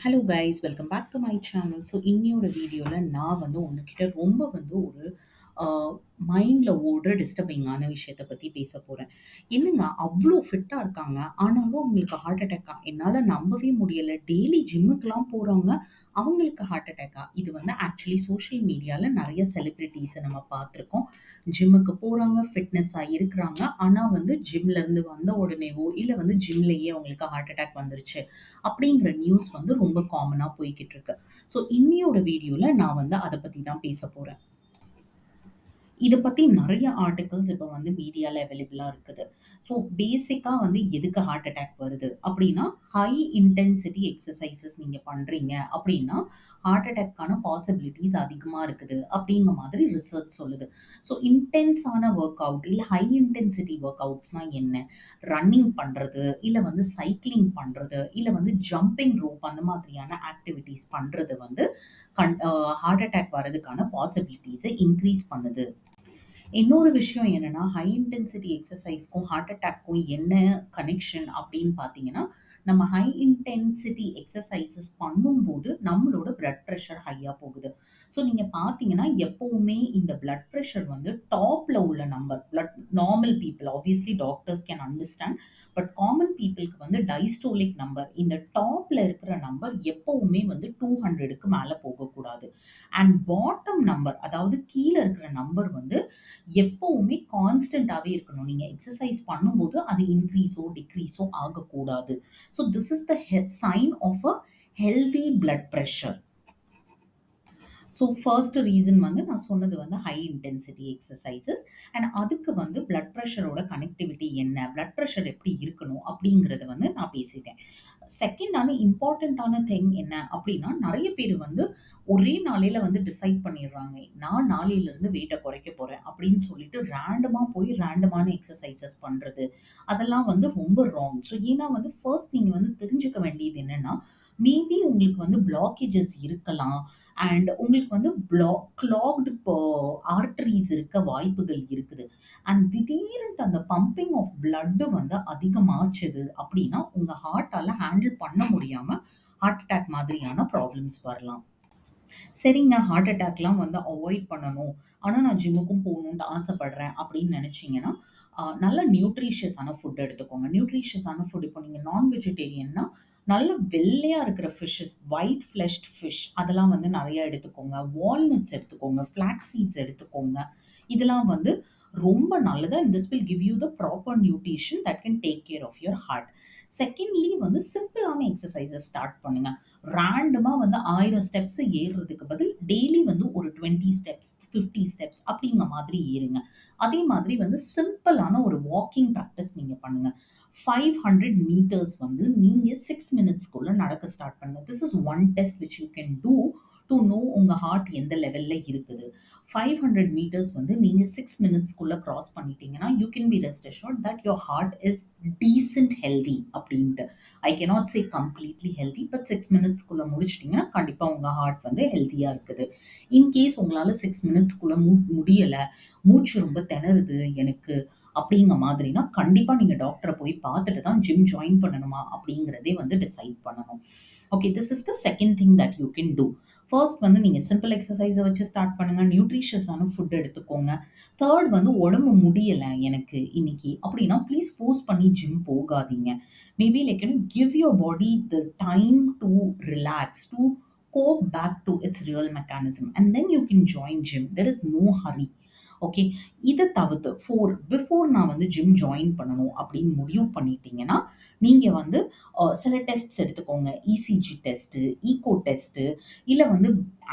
Hello guys, welcome back to my channel. So இன்னியோட வீடியோவில் நான் உங்ககிட்ட ரொம்ப ஒரு மைண்டில் ஓடுற டிஸ்டர்பிங்கான விஷயத்தை பற்றி பேச போகிறேன். என்னங்க அவ்வளோ ஃபிட்டாக இருக்காங்க, ஆனாலும் அவங்களுக்கு ஹார்ட் அட்டாக்கா? என்னால் நம்பவே முடியலை. டெய்லி ஜிம்முக்கெலாம் போகிறாங்க, அவங்களுக்கு ஹார்ட் அட்டாக்கா? இது ஆக்சுவலி சோஷியல் மீடியாவில் நிறைய செலிப்ரிட்டிஸை நம்ம பார்த்துருக்கோம். ஜிம்முக்கு போகிறாங்க, ஃபிட்னஸாக இருக்கிறாங்க, ஆனால் ஜிம்லேருந்து வந்த உடனேவோ இல்லை ஜிம்லேயே அவங்களுக்கு ஹார்ட் அட்டாக் வந்துருச்சு அப்படிங்கிற நியூஸ் ரொம்ப காமனா போய்க்கிட்டு இருக்கு. ஸோ இன்னியோட வீடியோல நான் அத பத்தி தான் பேச போறேன். இத பத்தி நெறைய ஆர்டிகிள்ஸ் இப்ப மீடியால அவைலபிளா இருக்குது. ஸோ பேசிக்கா எதுக்கு ஹார்ட் அட்டாக் வருது அப்படின்னா, ஹை இன்டென்சிட்டி எக்ஸர்சைஸஸ் நீங்க பண்றீங்க அப்படின்னா, ஹார்ட் அட்டாக்கான பாசிபிலிட்டிஸ் அதிகமா இருக்குது அப்படிங்கிற மாதிரி ரிசர்ச் சொல்லுது. ஸோ இன்டென்ஸான ஒர்க் அவுட் இல்ல ஹை இன்டென்சிட்டி ஒர்க் அவுட்ஸ்னா என்ன? ரன்னிங் பண்றது, இல்ல சைக்கிளிங் பண்றது, இல்ல ஜம்பிங் ரோப் அந்த மாதிரியான ஆக்டிவிட்டீஸ் பண்றது ஹார்ட் அட்டாக் வரதுக்கான பாசிபிலிட்டிஸை இன்க்ரீஸ் பண்ணுது. இன்னொரு விஷயம் என்னன்னா, ஹை இன்டென்சிட்டி எக்ஸர்சைஸ்க்கும் ஹார்ட் அட்டாக்க்கும் என்ன கனெக்ஷன் அப்படின்னு பார்த்தீங்கன்னா, நம்ம ஹை இன்டென்சிட்டி எக்ஸர்சைஸஸ் பண்ணும்போது நம்மளோட பிளட் ப்ரெஷர் ஹையா போகுது. ஸோ நீங்க பார்த்தீங்கன்னா, எப்பவுமே இந்த பிளட் ப்ரெஷர் டாப்ல உள்ள number, normal people obviously doctors can understand. But common பீப்புளுக்கு டைஸ்டோலிக் நம்பர், இந்த டாப்ல இருக்கிற நம்பர் எப்பவுமே 200க்கு மேல போகக்கூடாது. அண்ட் பாட்டம் நம்பர், அதாவது கீழே இருக்கிற நம்பர் எப்பவுமே கான்ஸ்டன்டாவே இருக்கணும். நீங்க எக்ஸர்சைஸ் பண்ணும்போது அது இன்க்ரீஸோ டிக்ரீஸோ ஆகக்கூடாது. So this is the sign of a healthy blood pressure. So first reason நான் சொன்னது ஹை இன்டென்சிட்டி எக்ஸசைசஸ். அண்ட் அதுக்கு பிளட் ப்ரெஷரோட கனெக்டிவிட்டி என்ன, பிளட் ப்ரெஷர் எப்படி இருக்கணும் அப்படிங்கிறத நான் பேசிட்டேன். செகண்டான இம்பார்ட்டண்ட்டான திங் என்ன அப்படின்னா, நிறைய பேர் ஒரே நாளையில டிசைட் பண்ணிடுறாங்க, நான் நாளையிலிருந்து வெயிட்டை குறைக்க போறேன் அப்படின்னு சொல்லிட்டு ரேண்டமா போய் ரேண்டமான எக்ஸசைசஸ் பண்றது, அதெல்லாம் ரொம்ப ராங். ஸோ ஏன்னா ஃபர்ஸ்ட் நீங்க தெரிஞ்சுக்க வேண்டியது என்னன்னா, மேபி உங்களுக்கு பிளாக்கேஜஸ் இருக்கலாம். அண்ட் உங்களுக்கு கிளாக்டு ஆர்டரிஸ் இருக்க வாய்ப்புகள் இருக்குது. அண்ட் திடீர்னு அந்த பம்பிங் ஆஃப் பிளட் அதிகமாச்சுது அப்படின்னா, உங்க ஹார்ட்டால ஹேண்டில் பண்ண முடியாம ஹார்ட் அட்டாக் மாதிரியான ப்ராப்ளம்ஸ் வரலாம். சரிங்க, ஹார்ட் அட்டாக்லாம் அவாய்ட் பண்ணணும், ஆனா நான் ஜிம்முக்கும் போகணும்னு ஆசைப்படுறேன் அப்படின்னு நினைச்சீங்கன்னா, நல்ல நியூட்ரிஷியஸான ஃபுட் எடுத்துக்கோங்க. நியூட்ரிஷியஸான ஃபுட், இப்போ நீங்க நான் வெஜிடேரியன்னா நல்ல வெள்ளையா இருக்கிற ஃபிஷ்ஷஸ், ஒயிட் ஃப்ளெஷ்ட் ஃபிஷ் அதெல்லாம் நிறைய எடுத்துக்கோங்க. வால்நட்ஸ் எடுத்துக்கோங்க, ஃபிளாக்ஸ் சீட்ஸ் எடுத்துக்கோங்க. இதெல்லாம் ரொம்ப நல்லது. And this will give you the proper nutrition that can take care of your heart. Secondly சிம்பிளான எக்ஸசைசஸ் ஸ்டார்ட் பண்ணுங்க. ரேண்டமா 1000 ஸ்டெப்ஸ் ஏறுறதுக்கு பதில் டெய்லி ஒரு 20 ஸ்டெப்ஸ், 50 ஸ்டெப்ஸ் அப்படிங்கிற மாதிரி ஏறுங்க. அதே மாதிரி சிம்பிளான ஒரு வாக்கிங் ப்ராக்டிஸ் நீங்க பண்ணுங்க. 500 meters நீங்க 6 மினிட்ஸ்க்குள்ள நடக்க ஸ்டார்ட் பண்ணுங்க. This is one test which you can do to know உங்க ஹார்ட் எந்த லெவல்ல இருக்குது. 500 meters நீங்க 6 மினிட்ஸ்க்குள்ள கிராஸ் பண்ணிட்டீங்கன்னா, you can be rest assured that your heart is decent healthy அப்படின்ட்டு. I cannot say completely healthy, but 6 மினிட்ஸ்க்குள்ள முடிச்சிட்டிங்கன்னா கண்டிப்பா உங்க ஹார்ட் ஹெல்தியா இருக்குது. இன்கேஸ் உங்களால 6 மினிட்ஸ்க்குள்ள முடியல, மூச்சு ரொம்ப திணறுது எனக்கு அப்படிங்கிற மாதிரினா, கண்டிப்பா நீங்க டாக்டரை போய் பார்த்துட்டு தான் ஜிம் ஜாயின் பண்ணணுமா அப்படிங்கிறதே டிசைட் பண்ணணும். Okay, this is the second thing that you can two. First நீங்க சிம்பிள் எக்ஸசைஸை வச்சு ஸ்டார்ட் பண்ணுங்க. நியூட்ரிஷியஸான ஃபுட் எடுத்துக்கோங்க. தேர்ட் உடம்பு முடியலை எனக்கு இன்னைக்கு அப்படின்னா, ப்ளீஸ் ஃபோர்ஸ் பண்ணி ஜிம் போகாதீங்க. Maybe like give your body the time to relax, to go back to its real mechanism, and then you can join gym. There is no hurry. Okay, இதை தவிர்த்து before நான் gym join பண்ணணும் அப்படின்னு முடிவு பண்ணிட்டீங்கன்னா, நீங்க சில டெஸ்ட்ஸ் எடுத்துக்கோங்க. இசிஜி டெஸ்ட், ஈகோ டெஸ்ட், இல்ல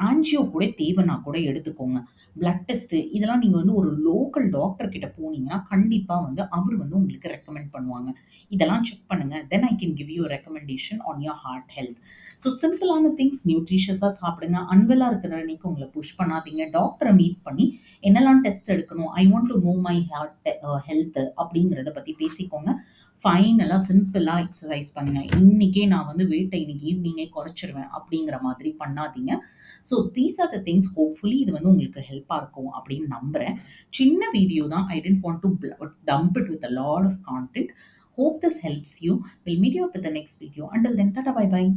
ஆன்ஜியோ கூட தேவைன்னா கூட எடுத்துக்கோங்க. பிளட் டெஸ்ட், இதெல்லாம் நீங்க ஒரு லோக்கல் டாக்டர் கிட்ட போனீங்கன்னா கண்டிப்பா அவர் உங்களுக்கு ரெக்கமெண்ட் பண்ணுவாங்க. இதெல்லாம் செக் பண்ணுங்க. Then I can give you recommendation on your heart health. So சிம்பிளான திங்ஸ், நியூட்ரிஷியஸா சாப்பிடுங்க. அன்வெல்லா இருக்கிற அன்னைக்கு உங்களை புஷ் பண்ணாதீங்க. டாக்டரை மீட் பண்ணி என்னெல்லாம் டெஸ்ட் எடுக்கணும், I want to know my heart health அப்படிங்கிறத பத்தி பேசிக்கோங்க. ஃபைனலா சிம்பிளா எக்ஸசைஸ் பண்ணுங்க. இன்னைக்கே நான் வெயிட்டை இன்னைக்கு ஈவினிங்கே குறைச்சிருவேன் அப்படிங்கிற மாதிரி பண்ணாதீங்க. So these are the things. Hopefully இது உங்களுக்கு ஹெல்ப்பா இருக்கும் அப்படின்னு நம்புறேன். சின்ன வீடியோ தான். I don't want to dump it with a lot of content. Hope this helps you. We'll meet you up with the next video. Until then, tata, bye bye.